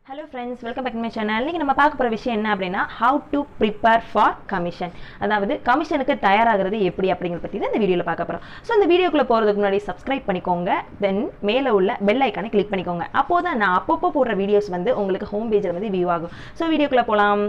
Hello friends, welcome back to my channel. இன்னைக்கு நம்ம பார்க்க போற விஷயம் என்ன அப்படினா how to prepare for commission. அதாவது கமிஷனுக்கு தயாராகிறது எப்படி அப்படிங்கறத பத்தி தான் இந்த வீடியோல பார்க்க போறோம். சோ இந்த வீடியோக்குள்ள போறதுக்கு முன்னாடி subscribe பண்ணிக்கோங்க. then மேல உள்ள bell icon-ஐ click பண்ணிக்கோங்க. அப்போதான் நான் அப்பப்போ போடுற வீடியோஸ் வந்து உங்களுக்கு ஹோம் பேஜ்ல வந்து வியூ ஆகும். சோ வீடியோக்குள்ள போலாம்.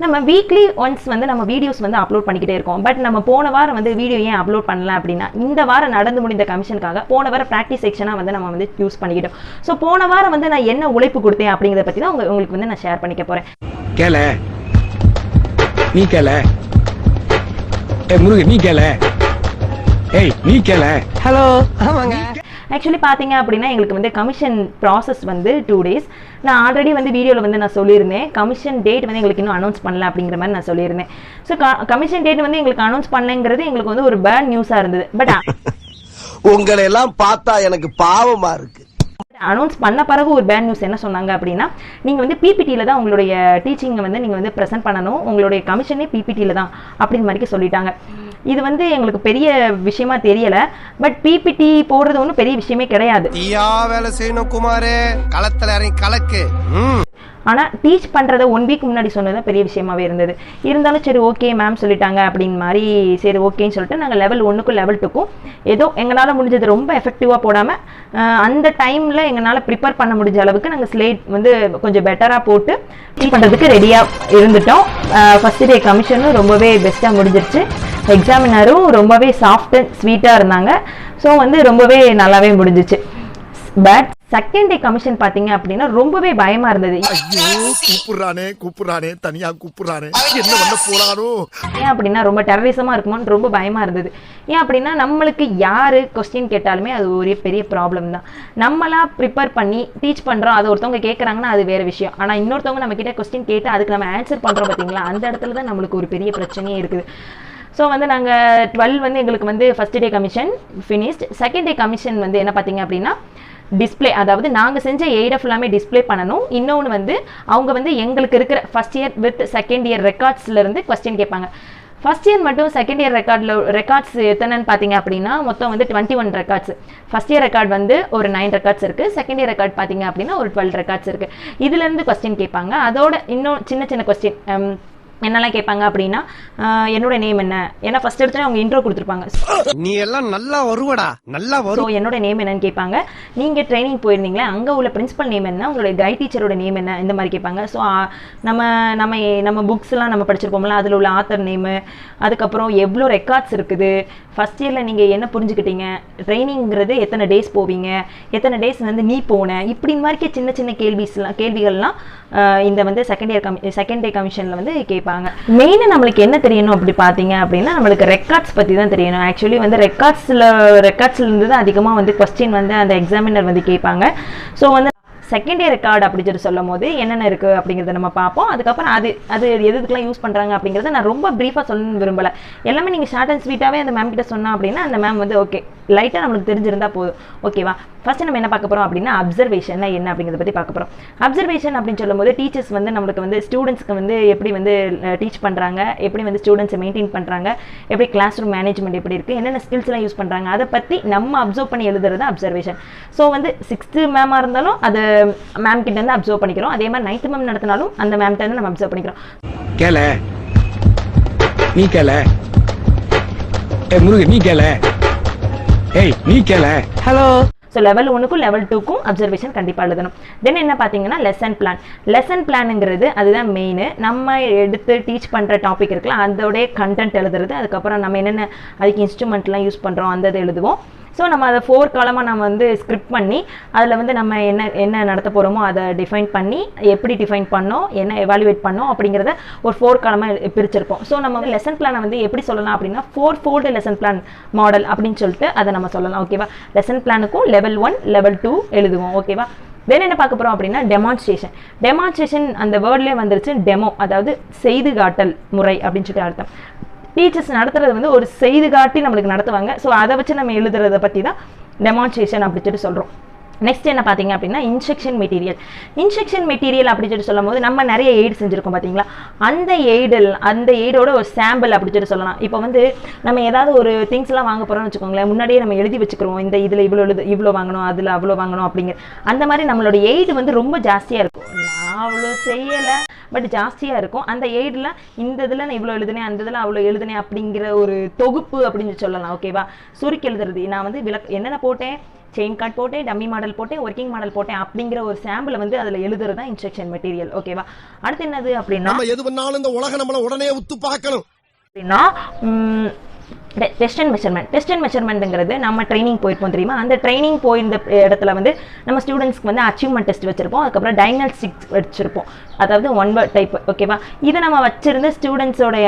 நம்ம வீக்லி ஒன்ஸ் வந்து நம்ம வீடியோஸ் வந்து அப்லோட் பண்ணிக்கிட்டே இருக்கோம். பட் நம்ம போன வாரம் வந்து வீடியோ ஏன் அப்லோட் பண்ணல அப்படின்னா இந்த வாரம் நடந்து முடிந்த கமிஷனுக்காக போன வாரம் ப்ராக்டிஸ் செக்ஷனாக வந்து நம்ம வந்து யூஸ் பண்ணிக்கிட்டோம். ஸோ போன வாரம் வந்து நான் என்ன உழைப்பு கொடுத்தேன் அப்படிங்கிறத பற்றி தான் உங்களுக்கு வந்து நான் ஷேர் பண்ணிக்க போகிறேன். கேள நீ கேள முருகன் நீ கேள நீ கேள ஹலோ ஆமாங்க. ஆக்சுவலி பார்த்தீங்க அப்படின்னா எங்களுக்கு வந்து கமிஷன் ப்ராசஸ் வந்து 2 days. நான் ஆல்ரெடி வந்து வீடியோவில் வந்து நான் சொல்லியிருந்தேன் கமிஷன் டேட் வந்து எங்களுக்கு இன்னும் அனௌன்ஸ் பண்ணல அப்படிங்கிற மாதிரி நான் சொல்லியிருந்தேன். ஸோ கமிஷன் டேட் வந்து எங்களுக்கு அனௌன்ஸ் பண்ணலங்கிறது எங்களுக்கு வந்து ஒரு பேட் நியூஸாக இருந்தது. பட் உங்களை எல்லாம் பார்த்தா எனக்கு பாவமா இருக்கு. அனௌன்ஸ் பண்ண பிறகு ஒரு பேட் நியூஸ் என்ன சொன்னாங்க அப்படின்னா நீங்கள் வந்து பிபிடியில் தான் உங்களுடைய டீச்சிங்கை வந்து நீங்கள் வந்து ப்ரெசென்ட் பண்ணணும், உங்களுடைய கமிஷனே பிபிடியில் தான் அப்படின்னு மாதிரி சொல்லிட்டாங்க. இது வந்து எங்களுக்கு பெரிய விஷயமா தெரியல. பட் பிபிடி போடுறது ஒன்றும் பெரிய விஷயமே கிடையாது. வேலை செய்யணும் குமாரே, களத்துல இறங்கி கலக்கு. ஆனால் டீச் பண்ணுறதை 1 வீக் முன்னாடி சொன்னது பெரிய விஷயமாவே இருந்தது. இருந்தாலும் சரி ஓகே மேம் சொல்லிட்டாங்க அப்படின்னு மாதிரி சரி ஓகேன்னு சொல்லிட்டு நாங்கள் லெவல் 1க்கும் லெவல் 2க்கும் ஏதோ எங்களால் முடிஞ்சது ரொம்ப எஃபெக்டிவாக போடாமல் அந்த டைமில் எங்களால் ப்ரிப்பேர் பண்ண முடிஞ்ச அளவுக்கு நாங்கள் ஸ்லேட் வந்து கொஞ்சம் பெட்டராக போட்டு டீச் பண்ணுறதுக்கு ரெடியாக இருந்துட்டோம். ஃபஸ்ட் டே கமிஷனும் ரொம்பவே பெஸ்ட்டாக முடிஞ்சிருச்சு. எக்ஸாமினரும் ரொம்பவே சாஃப்ட் அண்ட் ஸ்வீட்டாக இருந்தாங்க. ஸோ வந்து ரொம்பவே நல்லாவே முடிஞ்சிச்சு. பட் செகண்ட் டே கமிஷன் பாத்தீங்க அப்படின்னா ரொம்பவே பயமா இருந்தது. கூப்பிடுறானே தனியா கூப்பிடுறானே என்ன பண்ண போறானோ. ஏன் அப்படின்னா ரொம்ப டெரரிசமா இருக்குமோன்னு ரொம்ப பயமா இருந்தது. ஏன் அப்படின்னா நம்மளுக்கு யாரு கொஸ்டின் கேட்டாலுமே அது ஒரு பெரிய ப்ராப்ளம் தான். நம்மளா ப்ரிப்பேர் பண்ணி டீச் பண்றோம், அது ஒருத்தவங்க கேட்கறாங்கன்னா அது வேற விஷயம். ஆனா இன்னொருத்தவங்க நம்ம கிட்ட கொஸ்டின் கேட்டு அதுக்கு நம்ம ஆன்சர் பண்றோம் பாத்தீங்களா, அந்த இடத்துல தான் நம்மளுக்கு ஒரு பெரிய பிரச்சனையே இருக்குது. ஸோ வந்து நாங்கள் 12 வந்து எங்களுக்கு வந்து first day commission finished. Second day commission வந்து என்ன பார்த்தீங்க அப்படின்னா டிஸ்பிளே, அதாவது நாங்கள் செஞ்ச எய்டை ஃபுல்லாமே டிஸ்பிளே பண்ணணும். இன்னொன்று வந்து அவங்க வந்து எங்களுக்கு இருக்கிற first year with second year ரெக்கார்ட்ஸ்லேருந்து கொஸ்டின் கேட்பாங்க. ஃபர்ஸ்ட் இயர் மட்டும் செகண்ட் இயர் ரெக்கார்ட்ஸ் எத்தனைன்னு பார்த்தீங்க அப்படின்னா மொத்தம் வந்து 21 ரெக்கார்ட்ஸ். ஃபர்ஸ்ட் இயர் ரெக்கார்ட் வந்து ஒரு 9 ரெக்கார்ட்ஸ் இருக்குது. செகண்ட் இயர் ரெக்கார்ட் பார்த்தீங்க அப்படின்னா ஒரு 12 ரெக்கார்ட்ஸ் இருக்குது. இதுலேருந்து கொஸ்டின் கேட்பாங்க. அதோட இன்னும் சின்ன சின்ன கொஸ்டின் என்னெல்லாம் கேட்பாங்க அப்படின்னா என்னோட நேம் என்ன, ஏன்னா ஃபர்ஸ்ட் எடுத்து அவங்க இன்ட்ரோ கொடுத்துருப்பாங்க. நீ எல்லாம் நல்லா வருவடா, நல்லா வரும். ஸோ என்னோட நேம் என்னன்னு கேட்பாங்க. நீங்கள் ட்ரைனிங் போயிருந்தீங்களே அங்கே உள்ள பிரின்சிபல் நேம் என்ன, உங்களுடைய கைட் டீச்சரோட நேம் என்ன, இந்த மாதிரி கேட்பாங்க. ஸோ நம்ம புக்ஸ்லாம் நம்ம படிச்சிருப்போம்ல அதில் உள்ள ஆத்தர் நேமு, அதுக்கப்புறம் எவ்வளோ ரெக்கார்ட்ஸ் இருக்குது, ஃபர்ஸ்ட் இயரில் நீங்கள் என்ன புரிஞ்சுக்கிட்டீங்க, ட்ரைனிங்கிறது எத்தனை டேஸ் போவீங்க, எத்தனை டேஸ் வந்து நீ போன, இப்படி மாதிரி சின்ன சின்ன கேள்விகள்லாம் இந்த வந்து செகண்ட் டே கமிஷனில் வந்து கேட்பாங்க. மெயினாக நம்மளுக்கு என்ன தெரியணும் அப்படி பார்த்தீங்க அப்படின்னா நம்மளுக்கு ரெக்கார்ட்ஸ் பற்றி தான் தெரியணும். ஆக்சுவலி வந்து ரெக்கார்ட்ஸ்லேருந்து தான் அதிகமாக வந்து கொஸ்டின் வந்து அந்த எக்ஸாமினர் வந்து கேட்பாங்க. ஸோ வந்து செகண்ட் இயர் ரெக்கார்டு அப்படி சொல்லி சொல்லும் போது என்னென்ன இருக்குது அப்படிங்கிறத நம்ம பார்ப்போம். அதுக்கப்புறம் அது எதுக்கெல்லாம் யூஸ் பண்ணுறாங்க அப்படிங்கிறத நான் ரொம்ப ப்ரீஃபாக சொல்லணும்னு விரும்பலை. எல்லாமே நீங்கள் ஷார்ட் அண்ட் ஸ்வீட்டாகவே அந்த மேம் கிட்ட சொன்னோம் அப்படின்னா அந்த மேம் வந்து ஓகே லைட்டாக நம்மளுக்கு தெரிஞ்சிருந்தா போதும். ஓகேவா, ஃபர்ஸ்ட் நம்ம என்ன பார்க்க போகிறோம் அப்படின்னா அப்சர்வேஷன் என்ன அப்படிங்கிறத பற்றி பார்க்க போகிறோம். அப்சர்வேஷன் அப்படின்னு சொல்லும் போது டீச்சர்ஸ் வந்து நம்மளுக்கு வந்து ஸ்டூடெண்ட்ஸ்க்கு வந்து எப்படி வந்து டீச் பண்ணுறாங்க, எப்படி வந்து ஸ்டூடெண்ட்ஸை மெயின்டைன் பண்ணுறாங்க, எப்படி கிளாஸ் ரூம் மேனேஜ்மெண்ட் எப்படி இருக்குது, என்னென்ன ஸ்கில்ஸ்லாம் யூஸ் பண்ணுறாங்க, அதை பற்றி நம்ம அப்சர்வ் பண்ணி எழுதுறது அப்சர்வேஷன். ஸோ வந்து 6th மேமாக இருந்தாலும் அது மேம் கிட்ட இருந்து அப்சர்வ் பண்ணிக்கிறோம். அதே மாதிரி 9th மேம் நடத்தினாலும் அந்த மேம்கிட்ட இருந்து நம்ம அப்சர்வ் பண்ணிக்கிறோம். கேள நீ கேள முருகன் நீ கேள நீ கேள ஹலோ. ஸோ லெவல் 1க்கும் லெவல் 2க்கும் அப்சர்வேஷன் கண்டிப்பாக எழுதணும். தென் என்ன பார்த்தீங்கன்னா லெசன் பிளானுங்கிறது அதுதான் மெயின். நம்ம எடுத்து டீச் பண்ணுற டாபிக் இருக்குல்ல அதோடைய கண்டென்ட் எழுதுறது, அதுக்கப்புறம் நம்ம என்னென்ன அதுக்கு இன்ஸ்ட்ருமெண்ட்லாம் யூஸ் பண்ணுறோம் அந்த இதை எழுதுவோம். ஸோ நம்ம அதை 4 காலமாக நம்ம வந்து ஸ்கிரிப்ட் பண்ணி அதில் வந்து நம்ம என்ன நடத்த போகிறோமோ அதை டிஃபைன் பண்ணி எப்படி டிஃபைன் பண்ணோம், என்ன எவாலுவேட் பண்ணோம் அப்படிங்கிறத ஒரு 4 காலமாக பிரிச்சிருப்போம். ஸோ நம்ம வந்து லெசன் பிளானை வந்து எப்படி சொல்லலாம் அப்படின்னா 4-fold லெசன் பிளான் மாடல் அப்படின்னு சொல்லிட்டு அதை நம்ம சொல்லலாம். ஓகேவா, லெசன் பிளானுக்கும் லெவல் 1 லெவல் 2 எழுதுவோம். ஓகேவா, தென் என்ன பார்க்க போகிறோம் அப்படின்னா டெமான்ஸ்ட்ரேஷன் அந்த வேர்ட்லேயே வந்துருச்சு. டெமோ அதாவது செய்து காட்டல் முறை அப்படின்னு சொல்லிட்டு அர்த்தம். டீச்சர்ஸ் நடத்துறது வந்து ஒரு செய்து காட்டி நம்மளுக்கு நடத்துவாங்க. ஸோ அதை வச்சு நம்ம எழுதுறதை பற்றி தான் டெமான்ஸ்ட்ரேஷன் அப்படி சொல்லிட்டு சொல்கிறோம். நெக்ஸ்ட் என்ன பார்த்தீங்க அப்படின்னா இன்ஸ்ட்ரக்ஷன் மெட்டீரியல். இன்ஸ்ட்ரக்ஷன் மெட்டீரியல் அப்படின்னு சொல்லி சொல்லும் போது நம்ம நிறைய எய்டு செஞ்சுருக்கோம் பார்த்தீங்களா, அந்த எய்டோட ஒரு சாம்பிள் அப்படி சொல்லி சொல்லலாம். இப்போ வந்து நம்ம ஏதாவது ஒரு திங்ஸ்லாம் வாங்க போகிறோம்னு வச்சுக்கோங்களேன், முன்னாடியே நம்ம எழுதி வச்சுக்கிறோம், இந்த இதில் இவ்வளோ வாங்கணும், அதில் அவ்வளோ வாங்கணும் அப்படிங்கிற அந்த மாதிரி நம்மளோட எய்டு வந்து ரொம்ப ஜாஸ்தியாக இருக்கும். நான் அவ்வளோ செய்யலை, பட் ஜாஸ்தியாக இருக்கும். அந்த எய்டில் இந்த இதில் நான் இவ்வளோ எழுதுனேன், அந்த இதில் அவ்வளோ எழுதுனேன் அப்படிங்கிற ஒரு தொகுப்பு அப்படின்னு சொல்லலாம். ஓகேவா, சுருக்கி எழுதுறது. நான் வந்து என்னென்ன போட்டேன், செயின் கார்டு போட்டேன், டம்மி மாடல் போட்டேன், ஒர்க்கிங் மாடல் போட்டேன் அப்படிங்கிற ஒரு சாம்பிளை வந்து அதில் எழுதுறது தான் இன்ஸ்ட்ரக்ஷன் மெட்டீரியல். ஓகேவா, அடுத்து என்னது அப்படின்னா எது பண்ணாலும் இந்த உலகம் நம்மள உடனே உத்து பார்க்கணும் அப்படின்னா test and measurement. Test and மெஷர்மெண்ட்ங்கிறது நம்ம ட்ரைனிங் போயிருப்போம் தெரியுமா, அந்த ட்ரைனிங் போயிருந்த இடத்துல வந்து நம்ம ஸ்டூடெண்ட்ஸ்க்கு வந்து அச்சீவ்மெண்ட் டெஸ்ட் வச்சிருப்போம், அதுக்கப்புறம் டயக்னாஸ்டிக்ஸ் வச்சிருப்போம், அதாவது ஒன் வேர்ட் டைப். ஓகேவா, இதை நம்ம வச்சிருந்து ஸ்டூடெண்ட்ஸோடைய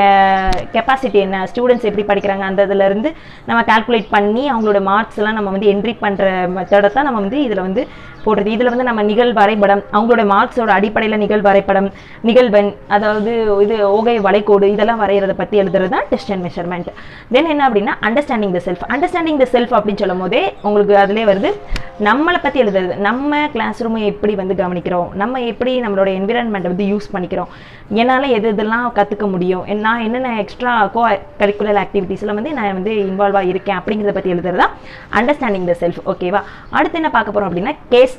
கெப்பாசிட்டி என்ன, ஸ்டூடெண்ட்ஸ் எப்படி படிக்கிறாங்க அந்த இதில் இருந்து நம்ம கால்குலேட் பண்ணி அவங்களோட மார்க்ஸ் எல்லாம் நம்ம வந்து என்ட்ரி பண்ணுற மெத்தடை தான் நம்ம வந்து இதில் வந்து போடுறது. இதில் வந்து நம்ம நிகழ் வரைபடம், அவங்களோட மார்க்ஸோட அடிப்படையில் நிகழ் வரைபடம், நிகழ்வெண், அதாவது இது ஓகை வளைகோடு, இதெல்லாம் வரைகிறத பற்றி எழுதுறது தான் டெஸ்ட் அண்ட் மெஷர்மெண்ட். தென் என்ன அப்படின்னா understanding the self. Understanding the self அப்படின்னு சொல்லும் போதே உங்களுக்கு அதிலே வருது நம்மளை பற்றி எழுதுறது. நம்ம கிளாஸ் ரூமை எப்படி வந்து கவனிக்கிறோம், நம்ம எப்படி நம்மளோட என்விரான்மெண்ட்டை வந்து யூஸ் பண்ணிக்கிறோம், என்னால் இதெல்லாம் கற்றுக்க முடியும், நான் என்னென்ன எக்ஸ்ட்ரா கரிக்குலர் ஆக்டிவிட்டீஸில் வந்து நான் வந்து இன்வால்வாக இருக்கேன் அப்படிங்கிறத பற்றி எழுதுறது தான் அண்டர்ஸ்டாண்டிங் த செல்ஃப். ஓகேவா, அடுத்து என்ன பார்க்க போகிறோம் அப்படின்னா கேஸ்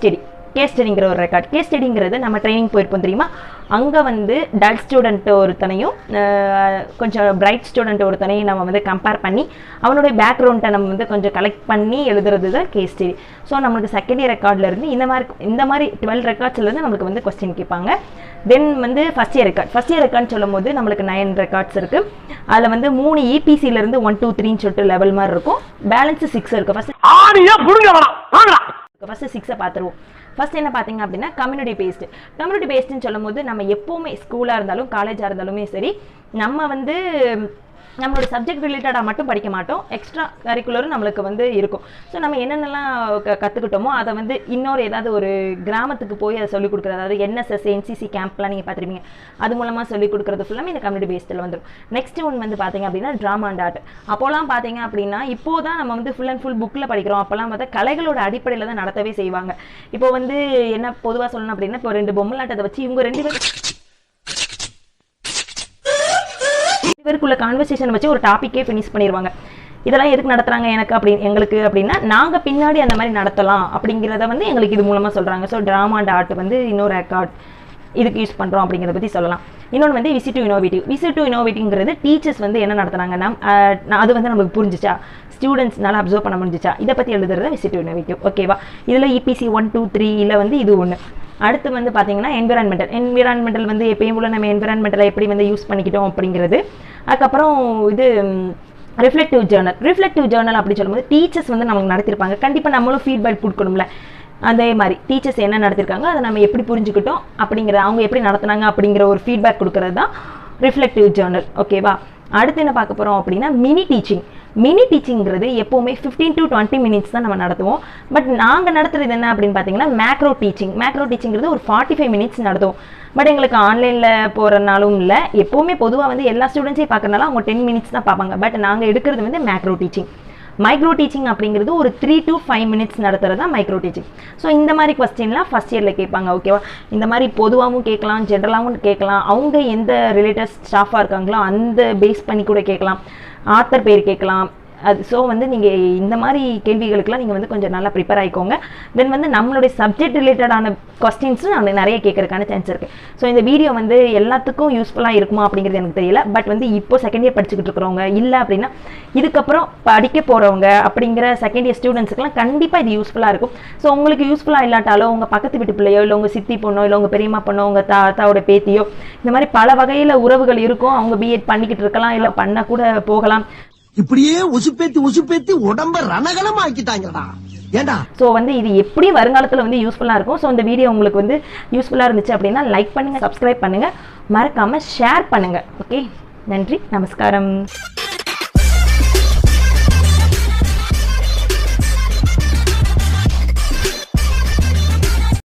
ஸ்டடிங்கிற ஒரு ரெக்கார்ட். கேஸ் ஸ்டடிங்கிறது நம்ம ட்ரைனிங் போயிருப்போம் தெரியுமா, அங்கே வந்து டல் ஸ்டூடெண்ட் ஒருத்தனையும் கொஞ்சம் பிரைட் ஸ்டூடெண்ட் ஒருத்தனையும் நம்ம வந்து கம்பேர் பண்ணி அவனுடைய பேக்ரவுண்டை நம்ம வந்து கொஞ்சம் கலெக்ட் பண்ணி எழுதுறது தான் கேஸ் ஸ்டடி. ஸோ நம்மளுக்கு செகண்ட் இயர் ரெக்கார்ட்லேருந்து இந்த மாதிரி 12 ரெக்கார்ட்ஸ்லேருந்து நம்மளுக்கு வந்து கொஸ்டின் கேட்பாங்க. தென் வந்து ஃபஸ்ட் இயர் ரெக்கார்ட்னு சொல்லும் போது நம்மளுக்கு 9 ரெக்கார்ட்ஸ் இருக்குது. அதில் வந்து 3 EPCலேருந்து 1 2 3ன்னு சொல்லிட்டு லெவல் மாதிரி இருக்கும், பேலன்ஸு 6 இருக்குது. ஃபஸ்ட்டு 6 பார்த்துருவோம். ஃபர்ஸ்ட் என்ன பார்த்தீங்க அப்படின்னா கம்யூனிட்டி பேஸ்டுன்னு சொல்லும் போது நம்ம எப்போவுமே ஸ்கூலாக இருந்தாலும் காலேஜாக இருந்தாலுமே சரி, நம்ம வந்து நம்மளோட சப்ஜெக்ட் ரிலேட்டடாக மட்டும் படிக்க மாட்டோம், எக்ஸ்ட்ரா கரிக்குலரும் நம்மளுக்கு வந்து இருக்கும். ஸோ நம்ம என்னென்னலாம் கற்றுக்கிட்டோமோ அதை வந்து இன்னொரு ஏதாவது ஒரு கிராமத்துக்கு போய் அதை சொல்லிக் கொடுக்குறது, அதாவது NSS NCC கேம்ப்லாம் நீங்கள் பார்த்துருப்பீங்க, அது மூலமாக சொல்லிக் கொடுக்குறது ஃபுல்லாமே இந்த கம்யூனிட்டி பேஸ்டில் வந்துடும். நெக்ஸ்ட் ஒன் வந்து பார்த்தீங்க அப்படின்னா ட்ராமா அண்ட் ஆர்ட். அப்போலாம் பார்த்தீங்க அப்படின்னா இப்போ தான் நம்ம வந்து ஃபுல் அண்ட் ஃபுல் புக்கில் படிக்கிறோம், அப்போல்லாம் பார்த்தா கலைகளோட அடிப்படையில் தான் நடத்தவே செய்வாங்க. இப்போ வந்து என்ன பொதுவாக சொல்லணும் அப்படின்னா, இப்போ 2 பொம்மலாட்டத்தை வச்சு இவங்க 2 பேருக்குள்ள கான்வர்சேஷன் வச்சு ஒரு டாப்பிக்கே ஃபினிஷ் பண்ணிடுவாங்க. இதெல்லாம் எதுக்கு நடத்துறாங்க எங்களுக்கு அப்படின்னா, நாங்கள் பின்னாடி அந்த மாதிரி நடத்தலாம் அப்படிங்கிறத வந்து எங்களுக்கு இது மூலமாக சொல்கிறாங்க. ஸோ ட்ராமா அண்ட் ஆர்ட் வந்து இன்னொரு ரெக்கார்ட் இதுக்கு யூஸ் பண்ணுறோம் அப்படிங்கிறத பற்றி சொல்லலாம். இன்னொன்று வந்து விசிட் டு இனோவேட்டிவ்ங்கிறது டீச்சர்ஸ் வந்து என்ன நடத்துனாங்கன்னா அது வந்து நம்மளுக்கு புரிஞ்சிச்சா, ஸ்டூடெண்ட்ஸ்னால அப்சர்வ் பண்ண முடிஞ்சிச்சா, இதை பற்றி எழுதுறது விசிட் டு இனோவேட்டிவ். ஓகேவா, இதில் EPC 1 2 3 வந்து இது ஒன்று. அடுத்து வந்து பார்த்தீங்கன்னா என்விரான்மெண்டல் வந்து எப்பயும் போல நம்ம என்விரான்மெண்டலை எப்படி வந்து யூஸ் பண்ணிக்கிட்டோம் அப்படிங்கிறது. அதுக்கப்புறம் இது ரிஃப்ளெக்டிவ் ஜேர்னல் அப்படி சொல்லும்போது டீச்சர்ஸ் வந்து நமக்கு நடத்திருப்பாங்க, கண்டிப்பாக நம்மளும் ஃபீட்பேக் கொடுக்கணும்ல. அதே மாதிரி டீச்சர்ஸ் என்ன நடத்திருக்காங்க அதை நம்ம எப்படி புரிஞ்சுக்கிட்டோம் அப்படிங்கிற, அவங்க எப்படி நடத்துனாங்க அப்படிங்கிற ஒரு ஃபீட்பேக் கொடுக்கறது தான் ரிஃப்ளெக்டிவ் ஜேர்னல். ஓகேவா, அடுத்து என்ன பார்க்க போகிறோம் அப்படின்னா மினி டீச்சிங்கிறது எப்போவுமே 15 to 20 minutes தான் நம்ம நடத்துவோம். பட் நாங்கள் நடத்துறது என்ன அப்படின்னு பார்த்தீங்கன்னா மேக்ரோ டீச்சிங்கிறது ஒரு 45 minutes நடத்துவோம். பட் எங்களுக்கு ஆன்லைனில் போகிறனாலும் இல்லை, எப்போவுமே பொதுவாக வந்து எல்லா ஸ்டூடெண்ட்ஸையும் பார்க்கறனால அவங்க 10 minutes தான் பார்ப்பாங்க. பட் நாங்கள் எடுக்கிறது வந்து மைக்ரோ டீச்சிங் அப்படிங்கிறது ஒரு 3 to 5 minutes நடத்துறது தான் மைக்ரோ டீச்சிங். ஸோ இந்த மாதிரி கொஸ்டின்லாம் ஃபஸ்ட் இயரில் கேட்பாங்க. ஓகேவா, இந்த மாதிரி பொதுவாகவும் கேட்கலாம், ஜென்ரலாகவும் கேட்கலாம், அவங்க எந்த ரிலேட்டட் ஸ்டாஃபாக இருக்காங்களோ அந்த பேஸ் பண்ணி கூட கேட்கலாம், ஆத்தர் பேர் கேட்கலாம். அது ஸோ வந்து நீங்கள் இந்த மாதிரி கேள்விகளுக்கெல்லாம் நீங்கள் வந்து கொஞ்சம் நல்லா ப்ரிப்பேர் ஆகிக்கோங்க. தென் வந்து நம்மளுடைய சப்ஜெக்ட் ரிலேட்டடான கொஸ்டின்ஸும் நம்மளுக்கு நிறைய கேட்கறதுக்கான சான்ஸ் இருக்குது. ஸோ இந்த வீடியோ வந்து எல்லாத்துக்கும் யூஸ்ஃபுல்லாக இருக்குமா அப்படிங்கிறது எனக்கு தெரியல. பட் வந்து இப்போ செகண்ட் இயர் படிச்சுக்கிட்டு இருக்கிறவங்க இல்லை அப்படின்னா இதுக்கப்புறம் படிக்க போகிறவங்க அப்படிங்கிற செகண்ட் இயர் ஸ்டூடெண்ட்ஸுக்குலாம் கண்டிப்பாக இது யூஸ்ஃபுல்லாக இருக்கும். ஸோ உங்களுக்கு யூஸ்ஃபுல்லாக இல்லாட்டாலோ உங்கள் பக்கத்து வீட்டு பிள்ளையோ இல்லை உங்கள் சித்தி பொண்ணோ இல்லை உங்கள் பெரியம்மா பொண்ணோ உங்கள் தாத்தாவோட பேத்தியோ இந்த மாதிரி பல வகையில் உறவுகள் இருக்கும், அவங்க பிஎட் பண்ணிக்கிட்டு இருக்கலாம், இல்லை பண்ண கூட போகலாம். இப்படியே உசுப்பேத்தி உடம்ப ரணகலம் ஆக்கிட்டாங்கடா. ஏண்டா ஸோ வந்து இது எப்படி வருங்காலத்தில் வந்து யூஸ்ஃபுல்லாக இருக்கும். ஸோ இந்த வீடியோ உங்களுக்கு வந்து யூஸ்ஃபுல்லாக இருந்துச்சு அப்படின்னா லைக் பண்ணுங்கள், சப்ஸ்கிரைப் பண்ணுங்கள், மறக்காமல் ஷேர் பண்ணுங்கள். ஓகே, நன்றி, நமஸ்காரம்.